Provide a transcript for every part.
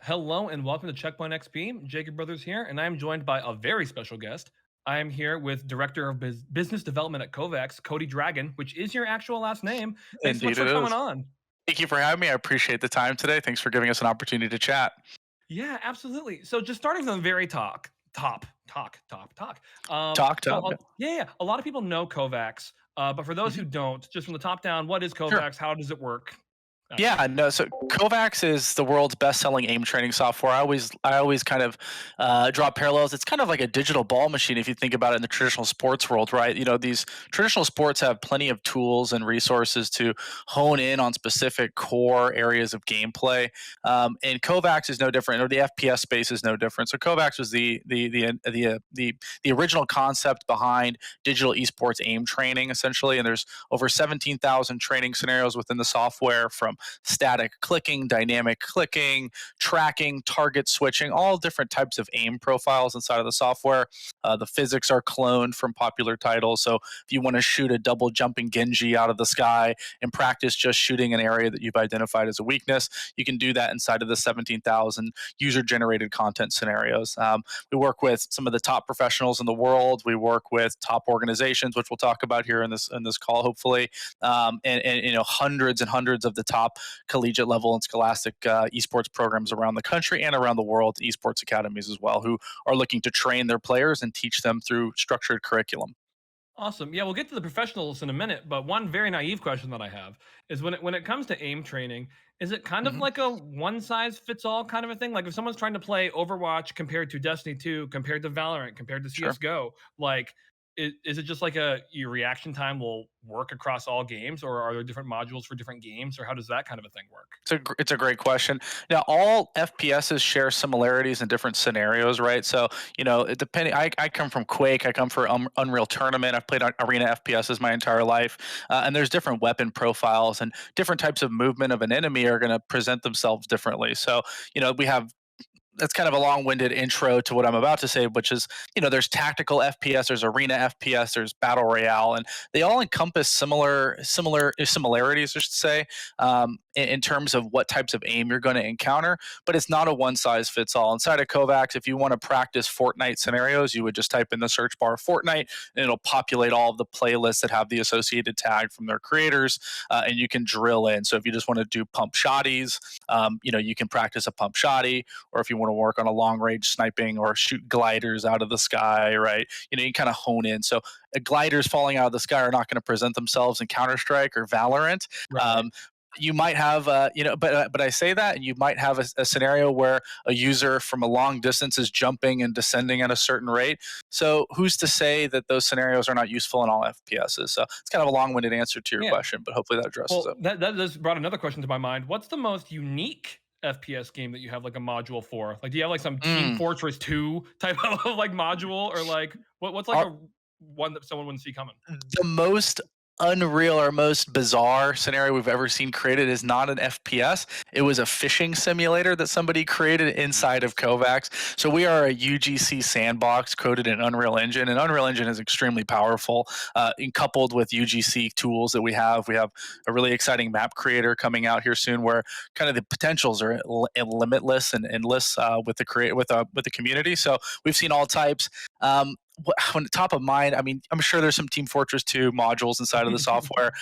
Hello and welcome to Checkpoint XP. Jacob Brothers here, and I am joined by a very special guest. I am here with Director of Business Development at Kovaaks, Cody Dragon, which is your actual last name. Thanks so much Indeed, for it coming is. on. Thank you for having me. I appreciate the time today. Thanks for giving us an opportunity to chat. Yeah, absolutely. So just starting from the very top. Talk, So talk. yeah, a lot of people know Kovaaks, but for those Mhm. who don't, just from the top down, what is Sure. Kovaaks? How does it work? That kind of Yeah, thing. no. So Kovacs is the world's best-selling aim training software. I always kind of draw parallels. It's kind of like a digital ball machine if you think about it in the traditional sports world, right? You know, these traditional sports have plenty of tools and resources to hone in on specific core areas of gameplay, and Kovacs is no different, or the FPS space is no different. So Kovacs was the original concept behind digital esports aim training, essentially, and there's over 17,000 training scenarios within the software from static clicking, dynamic clicking, tracking, target switching, all different types of aim profiles inside of the software. The physics are cloned from popular titles. So if you want to shoot a double jumping Genji out of the sky and practice just shooting an area that you've identified as a weakness, you can do that inside of the 17,000 user generated content scenarios. We work with some of the top professionals in the world. We work with top organizations, which we'll talk about here in this call, hopefully, and you know, hundreds and hundreds of the top collegiate level and scholastic esports programs around the country and around the world, esports academies as well, who are looking to train their players and teach them through structured curriculum. Awesome. Yeah, we'll get to the professionals in a minute, but one very naive question that I have is when it comes to aim training, is it kind of Mhm. like a one size fits all kind of a thing? Like if someone's trying to play Overwatch compared to Destiny 2, compared to Valorant, compared to Sure. CSGO, like is it just like your reaction time will work across all games, or are there different modules for different games, or how does that kind of a thing work? It's a great question. Now, all FPSs share similarities in different scenarios, right? So, you know, depending, I come from Quake, I come from Unreal Tournament. I've played on Arena FPSs my entire life, and there's different weapon profiles and different types of movement of an enemy are going to present themselves differently. So, you know, we have that's kind of a long-winded intro to what I'm about to say, which is, you know, there's tactical FPS, there's arena FPS, there's battle royale, and they all encompass similarities, I should say, in terms of what types of aim you're going to encounter. But it's not a one-size-fits-all. Inside of Kovacs, if you want to practice Fortnite scenarios, you would just type in the search bar Fortnite, and it'll populate all of the playlists that have the associated tag from their creators, and you can drill in. So if you just want to do pump shotties, you know, you can practice a pump shotty, or if you want to work on a long range sniping or shoot gliders out of the sky, right? You know, you kind of hone in. So gliders falling out of the sky are not going to present themselves in Counter Strike or Valorant. Right. Um, you might have, you know, but I say that, and you might have a scenario where a user from a long distance is jumping and descending at a certain rate. So who's to say that those scenarios are not useful in all FPSs? So it's kind of a long-winded answer to your Yeah. question, but hopefully that addresses Well, it. that just brought another question to my mind. What's the most unique FPS game that you have like a module for? Like, do you have like some Team Mm. Fortress 2 type of like module, or like what's like Our, a one that someone wouldn't see coming? the most unreal or most bizarre scenario we've ever seen created is not an FPS. It was a fishing simulator that somebody created inside of Jesus. Kovacs. So we are a UGC sandbox coded in Unreal Engine, and Unreal Engine is extremely powerful. Coupled with UGC tools that we have a really exciting map creator coming out here soon, where kind of the potentials are limitless and endless with the community. So we've seen all types. When top of mind, I mean, I'm sure there's some Team Fortress 2 modules inside of the software.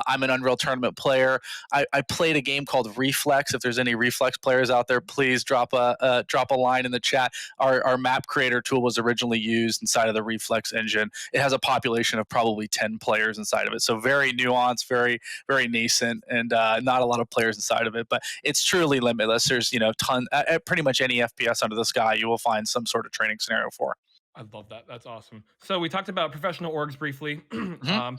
I'm an Unreal Tournament player. I played a game called Reflex. If there's any Reflex players out there, please drop a line in the chat. Our map creator tool was originally used inside of the Reflex engine. It has a population of probably 10 players inside of it, so very nuanced, very nascent, and not a lot of players inside of it. But it's truly limitless. There's, you know, pretty much any FPS under the sky you will find some sort of training scenario for. I love that. That's awesome. So we talked about professional orgs briefly. Hmm.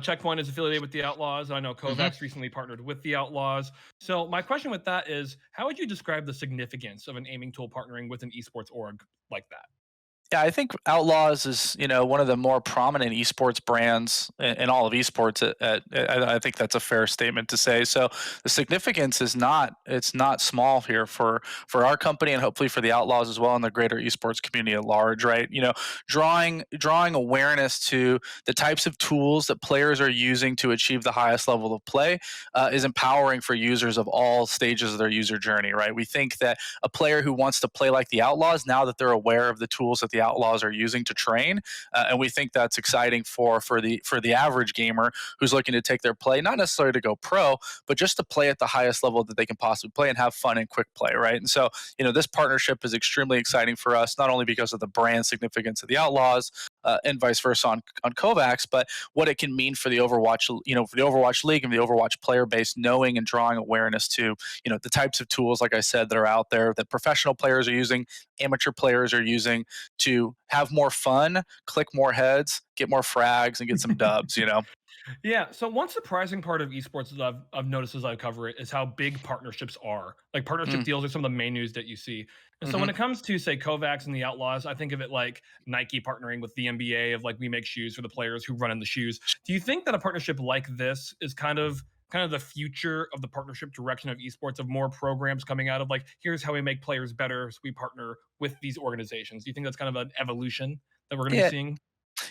Checkpoint is affiliated with the Outlaws. I know Hmm. Kovacs recently partnered with the Outlaws. So my question with that is, how would you describe the significance of an aiming tool partnering with an esports org like that? Yeah, I think Outlaws is, one of the more prominent esports brands in all of esports. I think that's a fair statement to say. So the significance is it's not small here for our company and hopefully for the Outlaws as well and the greater esports community at large, right? Drawing awareness to the types of tools that players are using to achieve the highest level of play is empowering for users of all stages of their user journey, right? We think that a player who wants to play like the Outlaws, now that they're aware of the tools that the Outlaws are using to train, and we think that's exciting for the average gamer who's looking to take their play not necessarily to go pro, but just to play at the highest level that they can possibly play and have fun and quick play, right? And so, this partnership is extremely exciting for us, not only because of the brand significance of the Outlaws, and vice versa on Kovaaks, but what it can mean for the Overwatch, for the Overwatch League and the Overwatch player base, knowing and drawing awareness to, the types of tools, like I said, that are out there that professional players are using, amateur players are using to have more fun, click more heads, get more frags, and get some dubs. Yeah. So one surprising part of esports that I've noticed as I cover it is how big partnerships are. Like partnership Mm, deals are some of the main news that you see. And so when hmm it comes to say Kovacs and the Outlaws, I think of it like Nike partnering with the NBA of like we make shoes for the players who run in the shoes. Do you think that a partnership like this is kind of the future of the partnership direction of esports of more programs coming out of like here's how we make players better so we partner with these organizations? Do you think that's kind of an evolution that we're going to be Yeah, seeing?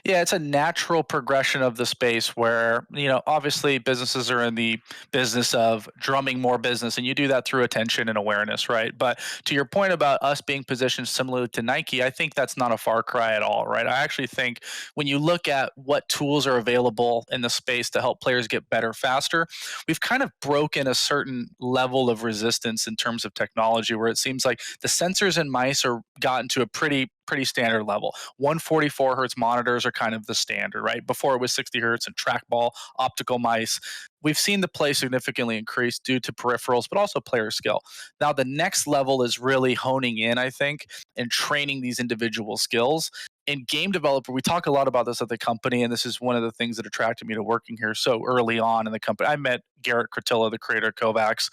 Yeah, it's a natural progression of the space where, obviously businesses are in the business of drumming more business, and you do that through attention and awareness, right? But to your point about us being positioned similar to Nike, I think that's not a far cry at all, right? I actually think when you look at what tools are available in the space to help players get better faster, we've kind of broken a certain level of resistance in terms of technology where it seems like the sensors in mice are gotten to a pretty standard level. 144 hertz monitors are kind of the standard, right? Before it was 60 hertz and trackball, optical mice. We've seen the play significantly increase due to peripherals, but also player skill. Now, the next level is really honing in, I think, and training these individual skills. In game developer, we talk a lot about this at the company, and this is one of the things that attracted me to working here so early on in the company. I met Garrett Crotilla, the creator of Kovaaks,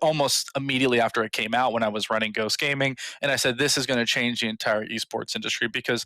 almost immediately after it came out when I was running Ghost Gaming. And I said, this is going to change the entire esports industry because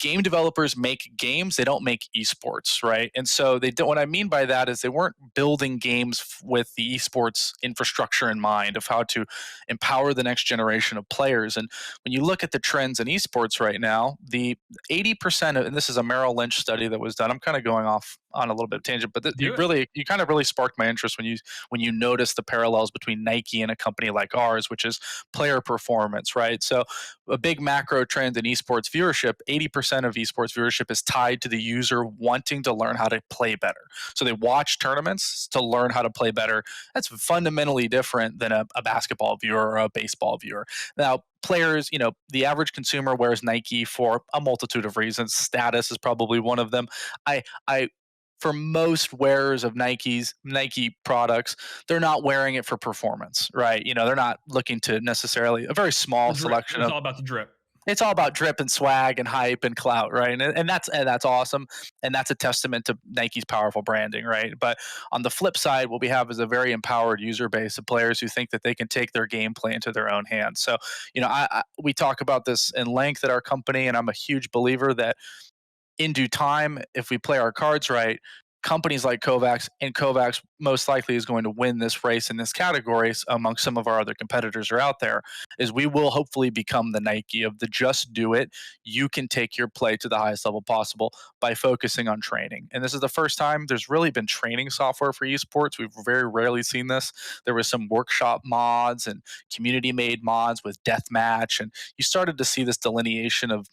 game developers make games, they don't make esports, right? And so they don't, what I mean by that is they weren't building games with the esports infrastructure in mind of how to empower the next generation of players. And when you look at the trends in esports right now, the 80% of, and this is a Merrill Lynch study that was done, I'm kind of going off on a little bit of tangent, but Do it. you kind of really sparked my interest when you notice the parallels between Nike and a company like ours, which is player performance, right? So a big macro trend in esports viewership, 80% of esports viewership is tied to the user wanting to learn how to play better. So they watch tournaments to learn how to play better. That's fundamentally different than a basketball viewer or a baseball viewer. Now, players, the average consumer wears Nike for a multitude of reasons. Status is probably one of them. I for most wearers of Nike products, they're not wearing it for performance, right? They're not looking to necessarily a very The small drip. selection It's of. all about the drip. It's all about drip and swag and hype and clout, right? And that's awesome, and that's a testament to Nike's powerful branding, right? But on the flip side, what we have is a very empowered user base of players who think that they can take their gameplay into their own hands. So, we talk about this in length at our company, and I'm a huge believer that in due time, if we play our cards right, companies like Kovacs and Kovacs most likely is going to win this race in this category among some of our other competitors are out there, is we will hopefully become the Nike of the just do it. You can take your play to the highest level possible by focusing on training. And this is the first time there's really been training software for esports. We've very rarely seen this. There was some workshop mods and community made mods with deathmatch, and you started to see this delineation of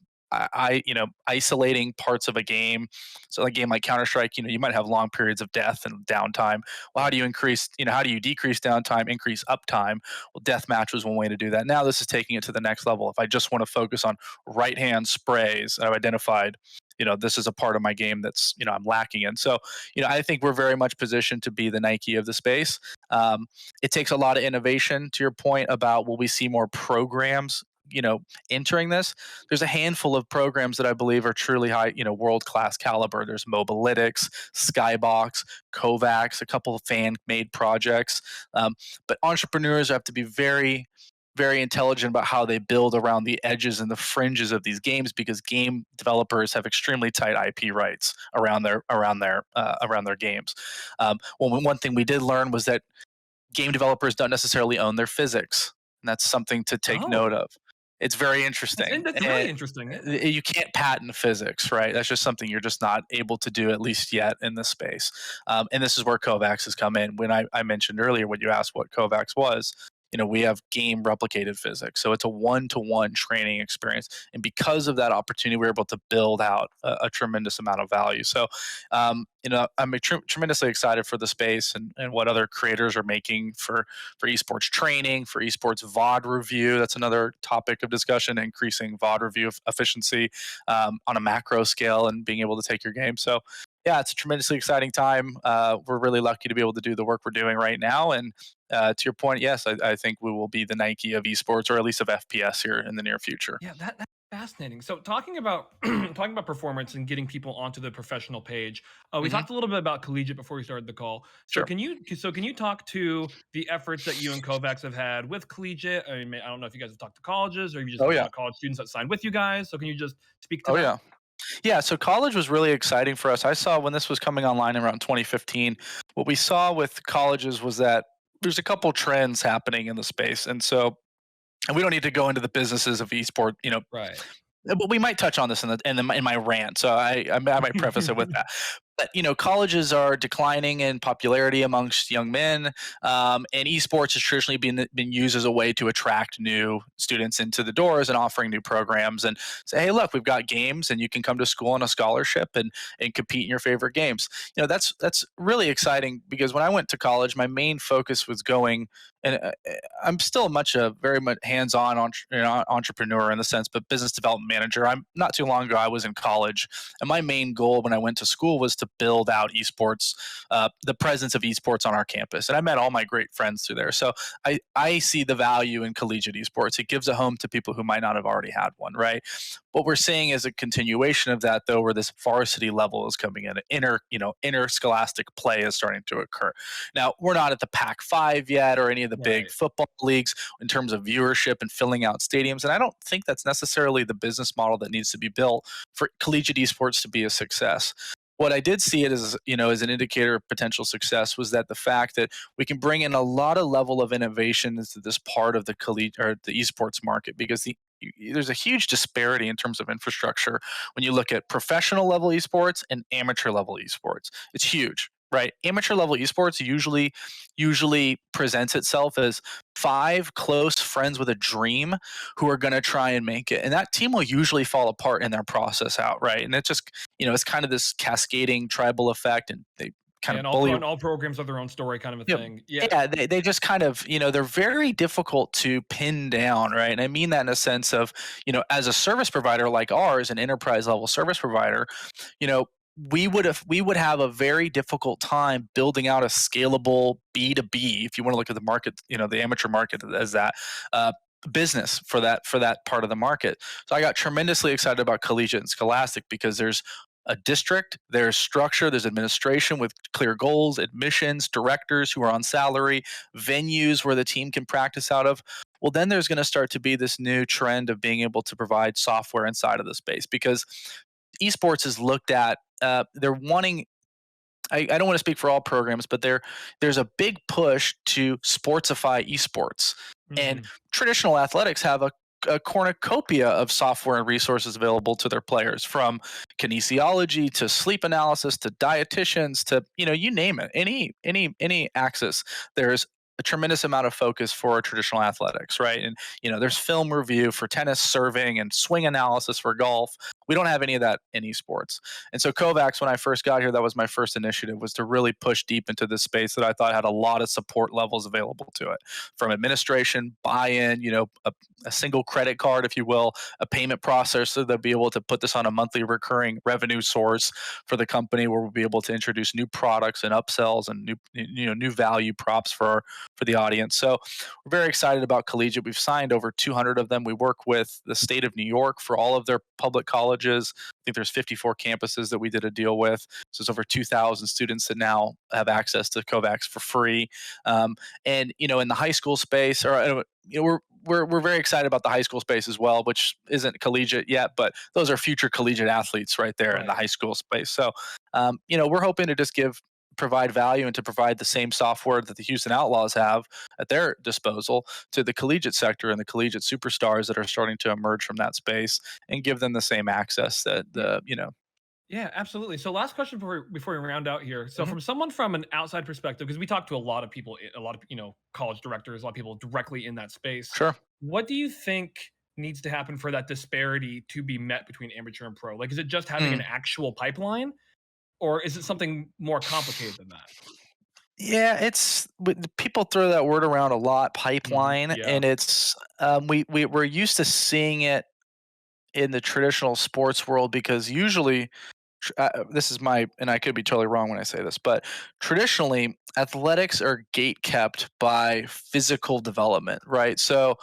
isolating parts of a game. So a game like Counter Strike, you might have long periods of death and downtime. Well, how do you decrease downtime, increase uptime? Well, deathmatch was one way to do that. Now this is taking it to the next level. If I just want to focus on right hand sprays, I've identified, this is a part of my game that's, I'm lacking in. So, I think we're very much positioned to be the Nike of the space. It takes a lot of innovation. To your point about will we see more programs, entering this, there's a handful of programs that I believe are truly high, world class caliber. There's Mobalytics, Skybox, Kovacs, a couple of fan made projects. But entrepreneurs have to be very very intelligent about how they build around the edges and the fringes of these games, because game developers have extremely tight IP rights around their games. Well, one thing we did learn was that game developers don't necessarily own their physics, and that's something to take note Oh, of. It's very interesting, that's really and interesting. Yeah. you can't patent physics, right? That's just something you're just not able to do, at least yet, in this space. And this is where Kovaaks has come in. When I mentioned earlier, when you asked what Kovaaks was, we have game replicated physics, so it's a one-to-one training experience, and because of that opportunity, we're able to build out a tremendous amount of value. So I'm tremendously excited for the space, and what other creators are making for esports training, for esports VOD review. That's another topic of discussion: increasing VOD review efficiency on a macro scale, and being able to take your game. So yeah, it's a tremendously exciting time. We're really lucky to be able to do the work we're doing right now. And to your point, yes, I think we will be the Nike of esports, or at least of FPS, here in the near future. Yeah, that's fascinating. So talking about talking about performance and getting people onto the professional page, we Hmm. talked a little bit about collegiate before we started the call. So Sure. can you talk to the efforts that you and Kovacs have had with collegiate? I mean, I don't know if you guys have talked to colleges or if you just Oh have a yeah. lot of college students that signed with you guys. So can you just speak to Oh that? yeah. Yeah, so college was really exciting for us. I saw when this was coming online around 2015, what we saw with colleges was that there's a couple trends happening in the space. And we don't need to go into the businesses of esport, Right. but we might touch on this in my rant. So I might preface it with that. But colleges are declining in popularity amongst young men, and esports has traditionally been used as a way to attract new students into the doors and offering new programs, and say, hey, look, we've got games, and you can come to school on a scholarship and compete in your favorite games. That's really exciting, because when I went to college, my main focus was going, and I'm still very much hands-on entrepreneur in the sense, but business development manager. I'm not too long ago, I was in college, and my main goal when I went to school was to build out esports, the presence of esports on our campus. And I met all my great friends through there. So I see the value in collegiate esports. It gives a home to people who might not have already had one, right? What we're seeing is a continuation of that, though, where this varsity level is coming in. Interscholastic play is starting to occur. Now, we're not at the Pac-5 yet, or any of the big Right. football leagues in terms of viewership and filling out stadiums. And I don't think that's necessarily the business model that needs to be built for collegiate esports to be a success. What I did see it as an indicator of potential success was that the fact that we can bring in a lot of level of innovation into this part of the the esports market, because there's a huge disparity in terms of infrastructure when you look at professional level esports and amateur level esports. It's huge, right? Amateur level esports usually presents itself as five close friends with a dream who are going to try and make it, and that team will usually fall apart in their process out, right? And it's kind of this cascading tribal effect, and they kind Yeah, of bully. and all programs have their own story kind of a Yeah, thing. Yeah. yeah, they just kind of, they're very difficult to pin down, right? And I mean that in a sense of, as a service provider like ours, an enterprise level service provider, you know, we would have a very difficult time building out a scalable B2B, if you want to look at the market, the amateur market as that uh, business for that part of the market. So I got tremendously excited about collegiate and scholastic, because there's a district, there's structure, there's administration with clear goals, admissions, directors who are on salary, venues where the team can practice out of. Well, then there's going to start to be this new trend of being able to provide software inside of the space, because esports is looked at. They're wanting. I don't want to speak for all programs, but there's a big push to sportsify esports, and Hmm. traditional athletics have a cornucopia of software and resources available to their players, from kinesiology to sleep analysis to dietitians to, you name it, any axis. There's a tremendous amount of focus for traditional athletics, right? And there's film review for tennis, serving, and swing analysis for golf. We don't have any of that in esports. And so Kovacs, when I first got here, that was my first initiative, was to really push deep into this space that I thought had a lot of support levels available to it, from administration, buy-in, a single credit card, if you will, a payment processor that'll be able to put this on a monthly recurring revenue source for the company, where we'll be able to introduce new products and upsells and new value props for the audience. So we're very excited about Collegiate. We've signed over 200 of them. We work with the state of New York for all of their public colleges. I think there's 54 campuses that we did a deal with. So it's over 2,000 students that now have access to Kovacs for free. And in the high school space, or we're very excited about the high school space as well, which isn't collegiate yet, but those are future collegiate athletes right there in the Right. high school space. So, we're hoping to just provide value and to provide the same software that the Houston Outlaws have at their disposal to the collegiate sector and the collegiate superstars that are starting to emerge from that space, and give them the same access that Yeah. the. Yeah, absolutely. So last question before we round out here. So Mhm. from someone from an outside perspective, because we talk to a lot of people, a lot of college directors, a lot of people directly in that space. Sure. What do you think needs to happen for that disparity to be met between amateur and pro? Like, is it just having an Mm. actual pipeline, or is it something more complicated than that? Yeah, people throw that word around a lot, pipeline, Yeah. and it's we're used to seeing it in the traditional sports world because usually this is my, and I could be totally wrong when I say this, but traditionally athletics are gate kept by physical development, right? So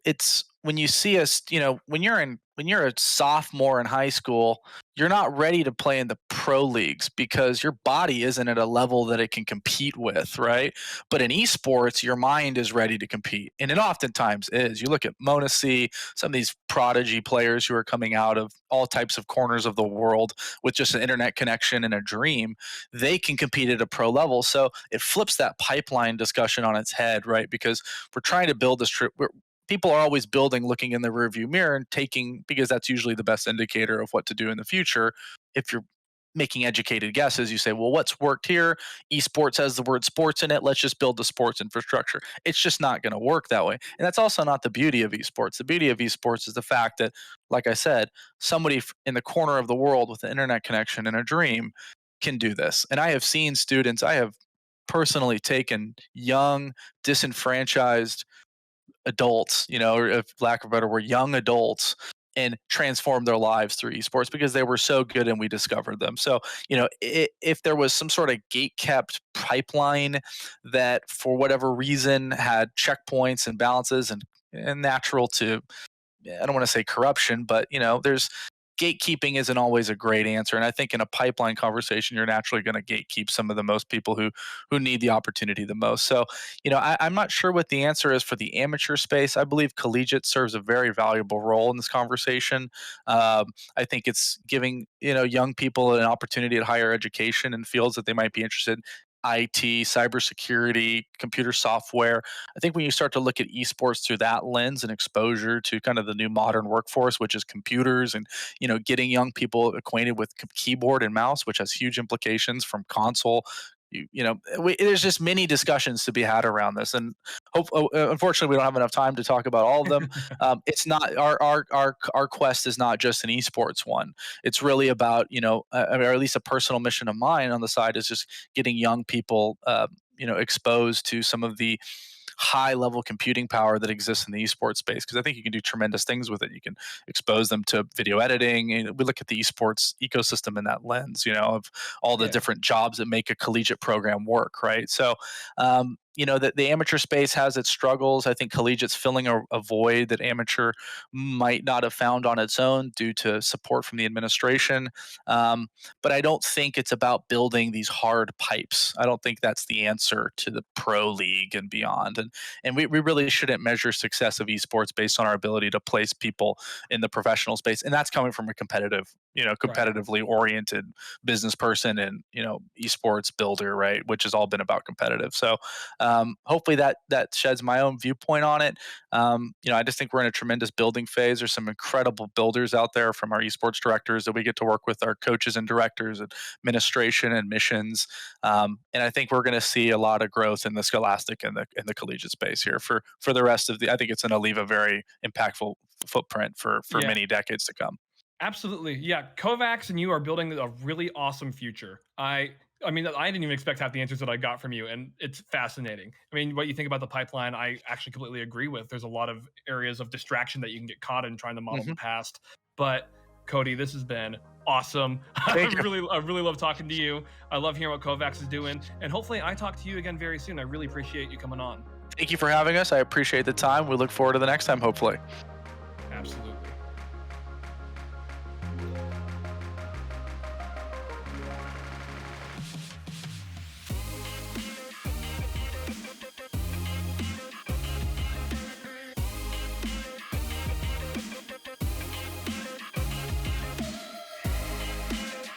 it's when you see us, when you're a sophomore in high school, you're not ready to play in the pro leagues because your body isn't at a level that it can compete with, right? But in esports, your mind is ready to compete. And it oftentimes is. You look at Mona C, some of these prodigy players who are coming out of all types of corners of the world with just an internet connection and a dream, they can compete at a pro level. So it flips that pipeline discussion on its head, right? Because we're trying to build this people are always building looking in the rearview mirror and taking, because that's usually the best indicator of what to do in the future. If you're making educated guesses, you say, well, what's worked here? Esports has the word sports in it, let's just build the sports infrastructure. It's just not going to work that way, and that's also not the beauty of esports. The beauty of esports is the fact that, like I said, somebody in the corner of the world with an internet connection and a dream can do this. And I have seen students, I have personally taken young disenfranchised adults, or if lack of a better word, young adults, and transform their lives through esports because they were so good and we discovered them. So, if there was some sort of gate kept pipeline that for whatever reason had checkpoints and balances and natural to, I don't want to say corruption, but there's gatekeeping isn't always a great answer. And I think in a pipeline conversation, you're naturally going to gatekeep some of the most people who need the opportunity the most. So, I'm not sure what the answer is for the amateur space. I believe collegiate serves a very valuable role in this conversation. I think it's giving young people an opportunity at higher education in fields that they might be interested in. IT, cybersecurity, computer software. I think when you start to look at esports through that lens and exposure to kind of the new modern workforce, which is computers and getting young people acquainted with keyboard and mouse, which has huge implications from console. There's just many discussions to be had around this, and unfortunately, we don't have enough time to talk about all of them. It's not our quest is not just an esports one. It's really about or at least a personal mission of mine on the side is just getting young people exposed to some of the high level computing power that exists in the esports space, because I think you can do tremendous things with it. You can expose them to video editing, and we look at the esports ecosystem in that lens, of all the Yeah. different jobs that make a collegiate program work, right? So, the amateur space has its struggles. I think collegiate's filling a void that amateur might not have found on its own due to support from the administration. Um, but I don't think it's about building these hard pipes. I don't think that's the answer to the pro league and beyond. And we really shouldn't measure success of esports based on our ability to place people in the professional space. And that's coming from a Right. competitively oriented business person and, esports builder, right? Which has all been about competitive. So hopefully that sheds my own viewpoint on it. I just think we're in a tremendous building phase. There's some incredible builders out there, from our esports directors that we get to work with, our coaches and directors, and administration and missions. And I think we're going to see a lot of growth in the scholastic and the collegiate space here for the rest of the. I think it's going to leave a very impactful footprint for Yeah. many decades to come. Absolutely. Yeah. Kovacs and you are building a really awesome future. I mean, I didn't even expect half the answers that I got from you, and it's fascinating. I mean, what you think about the pipeline, I actually completely agree with. There's a lot of areas of distraction that you can get caught in trying to model the Hmm. past. But Cody, this has been awesome. Thank you. I really love talking to you. I love hearing what Kovacs is doing, and hopefully, I talk to you again very soon. I really appreciate you coming on. Thank you for having us. I appreciate the time. We look forward to the next time, hopefully.